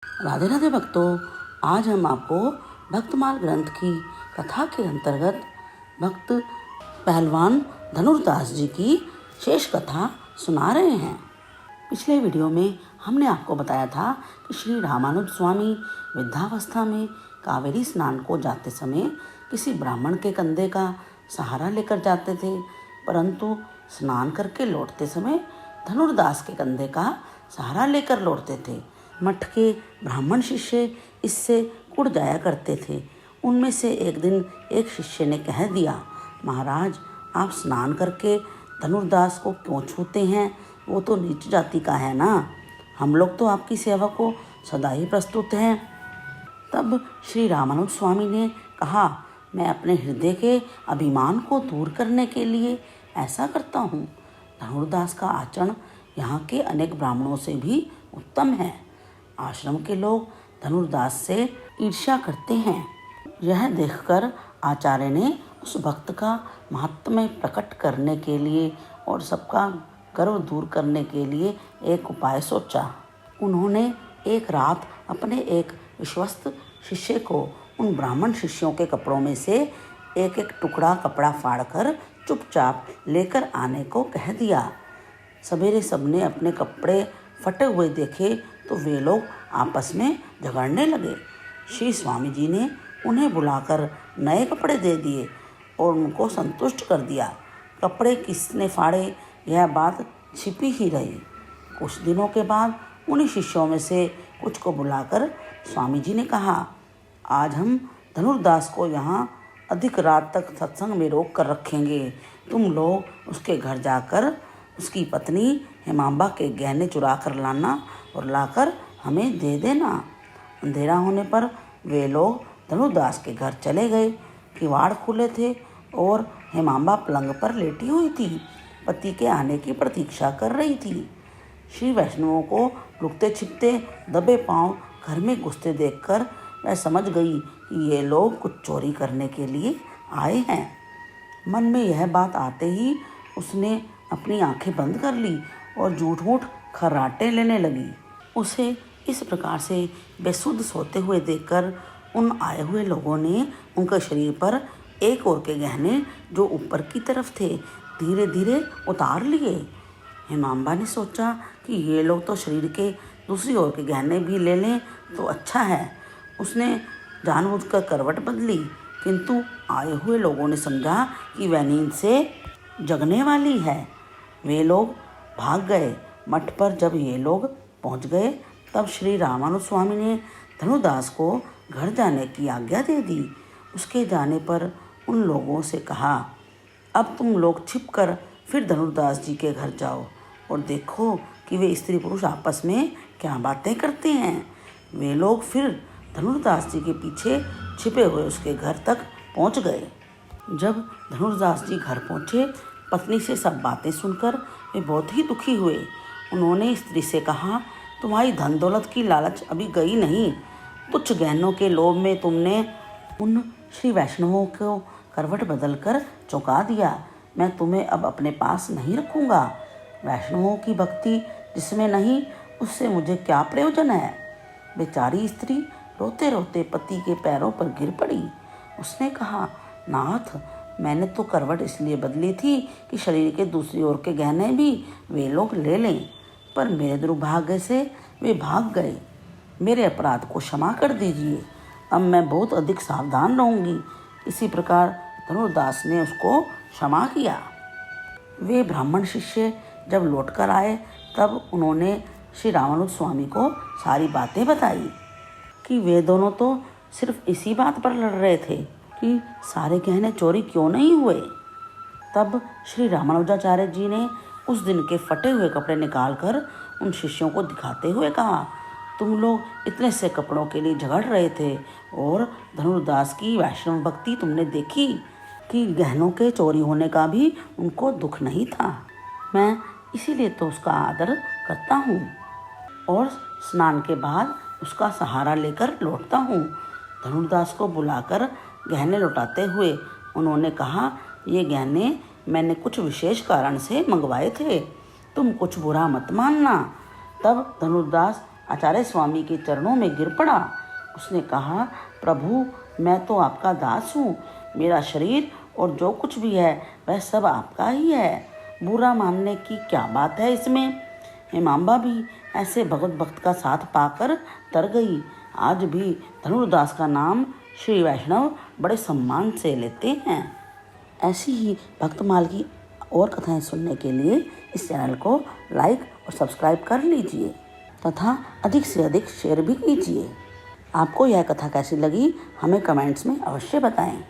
राधे राधे भक्तों, आज हम आपको भक्तमाल ग्रंथ की कथा के अंतर्गत भक्त पहलवान धनुर्दास जी की शेष कथा सुना रहे हैं। पिछले वीडियो में हमने आपको बताया था कि श्री रामानुज स्वामी वृद्धावस्था में कावेरी स्नान को जाते समय किसी ब्राह्मण के कंधे का सहारा लेकर जाते थे, परंतु स्नान करके लौटते समय धनुर्दास के कंधे का सहारा लेकर लौटते थे। मठ के ब्राह्मण शिष्य इससे कुड़ जाया करते थे। उनमें से एक दिन एक शिष्य ने कह दिया, महाराज, आप स्नान करके धनुर्दास को क्यों छूते हैं? वो तो नीच जाति का है ना। हम लोग तो आपकी सेवा को सदा ही प्रस्तुत हैं। तब श्री रामानुज स्वामी ने कहा, मैं अपने हृदय के अभिमान को दूर करने के लिए ऐसा करता हूँ। धनुर्दास का आचरण यहाँ के अनेक ब्राह्मणों से भी उत्तम है। आश्रम के लोग धनुर्दास से ईर्ष्या करते हैं। यह देखकर आचार्य ने उस भक्त का महात्म्य प्रकट करने के लिए और सबका गर्व दूर करने के लिए एक उपाय सोचा। उन्होंने एक रात अपने एक विश्वस्त शिष्य को उन ब्राह्मण शिष्यों के कपड़ों में से एक एक टुकड़ा कपड़ा फाड़कर चुपचाप लेकर आने को कह दिया। सवेरे सबने अपने कपड़े फटे हुए देखे तो वे लोग आपस में झगड़ने लगे। श्री स्वामी जी ने उन्हें बुलाकर नए कपड़े दे दिए और उनको संतुष्ट कर दिया। कपड़े किसने फाड़े यह बात छिपी ही रही। कुछ दिनों के बाद उन्हीं शिष्यों में से कुछ को बुलाकर स्वामी जी ने कहा, आज हम धनुर्दास को यहाँ अधिक रात तक सत्संग में रोक कर रखेंगे। तुम लोग उसके घर जाकर उसकी पत्नी हेमांबा के गहने चुरा कर लाना और लाकर हमें दे देना। अंधेरा होने पर वे लोग धनुर्दास के घर चले गए। किवाड़ खुले थे और हेमांबा पलंग पर लेटी हुई थी, पति के आने की प्रतीक्षा कर रही थी। श्री वैष्णवों को लुकते छिपते दबे पांव घर में घुसते देखकर वह समझ गई कि ये लोग कुछ चोरी करने के लिए आए हैं। मन में यह बात आते ही उसने अपनी आंखें बंद कर ली और झूठ मूठ खर्राटे लेने लगी। उसे इस प्रकार से बेसुध सोते हुए देखकर उन आए हुए लोगों ने उनके शरीर पर एक ओर के गहने जो ऊपर की तरफ थे धीरे धीरे उतार लिए। हेमांबा ने सोचा कि ये लोग तो शरीर के दूसरी ओर के गहने भी ले लें तो अच्छा है। उसने जानबूझकर करवट बदली, किंतु आए हुए लोगों ने समझा कि वह नींद से जगने वाली है। वे लोग भाग गए। मठ पर जब ये लोग पहुंच गए तब श्री रामानुज स्वामी ने धनुर्दास को घर जाने की आज्ञा दे दी। उसके जाने पर उन लोगों से कहा, अब तुम लोग छिपकर फिर धनुर्दास जी के घर जाओ और देखो कि वे स्त्री पुरुष आपस में क्या बातें करते हैं। वे लोग फिर धनुर्दास जी के पीछे छिपे हुए उसके घर तक पहुंच गए। जब धनुर्दास जी घर पहुंचे, पत्नी से सब बातें सुनकर वे बहुत ही दुखी हुए। उन्होंने स्त्री से कहा, तुम्हारी धन दौलत की लालच अभी गई नहीं। तुच्छ गहनों के लोभ में तुमने उन श्री वैष्णवों को करवट बदलकर चौंका दिया। मैं तुम्हें अब अपने पास नहीं रखूँगा। वैष्णवों की भक्ति जिसमें नहीं, उससे मुझे क्या प्रयोजन है। बेचारी स्त्री रोते रोते पति के पैरों पर गिर पड़ी। उसने कहा, नाथ, मैंने तो करवट इसलिए बदली थी कि शरीर के दूसरी ओर के गहने भी वे लोग ले लें, पर मेरे दुर्भाग्य से वे भाग गए। मेरे अपराध को क्षमा कर दीजिए। अब मैं बहुत अधिक सावधान रहूँगी। इसी प्रकार धनुर्दास ने उसको क्षमा किया। वे ब्राह्मण शिष्य जब लौटकर आए तब उन्होंने श्री रामानुज स्वामी को सारी बातें बताई कि वे दोनों तो सिर्फ इसी बात पर लड़ रहे थे कि सारे गहने चोरी क्यों नहीं हुए। तब श्री रामानुजाचार्य जी ने उस दिन के फटे हुए कपड़े निकालकर उन शिष्यों को दिखाते हुए कहा, तुम लोग इतने से कपड़ों के लिए झगड़ रहे थे और धनुर्दास की वैष्णव भक्ति तुमने देखी कि गहनों के चोरी होने का भी उनको दुख नहीं था। मैं इसीलिए तो उसका आदर करता हूँ और स्नान के बाद उसका सहारा लेकर लौटता हूँ। धनुर्दास को बुलाकर गहने लौटाते हुए उन्होंने कहा, ये गहने मैंने कुछ विशेष कारण से मंगवाए थे, तुम कुछ बुरा मत मानना। तब धनुर्दास आचार्य स्वामी के चरणों में गिर पड़ा। उसने कहा, प्रभु, मैं तो आपका दास हूँ। मेरा शरीर और जो कुछ भी है वह सब आपका ही है। बुरा मानने की क्या बात है इसमें। हेमांबा भी ऐसे भगवत भक्त का साथ पाकर तर गई। आज भी धनुर्दास का नाम श्री वैष्णव बड़े सम्मान से लेते हैं। ऐसी ही भक्तमाल की और कथाएं सुनने के लिए इस चैनल को लाइक और सब्सक्राइब कर लीजिए तथा अधिक से अधिक शेयर भी कीजिए। आपको यह कथा कैसी लगी हमें कमेंट्स में अवश्य बताएं।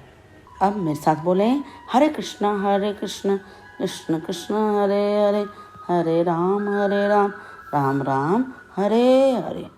अब मेरे साथ बोलें, हरे कृष्ण कृष्ण कृष्ण हरे हरे, हरे राम राम राम हरे हरे।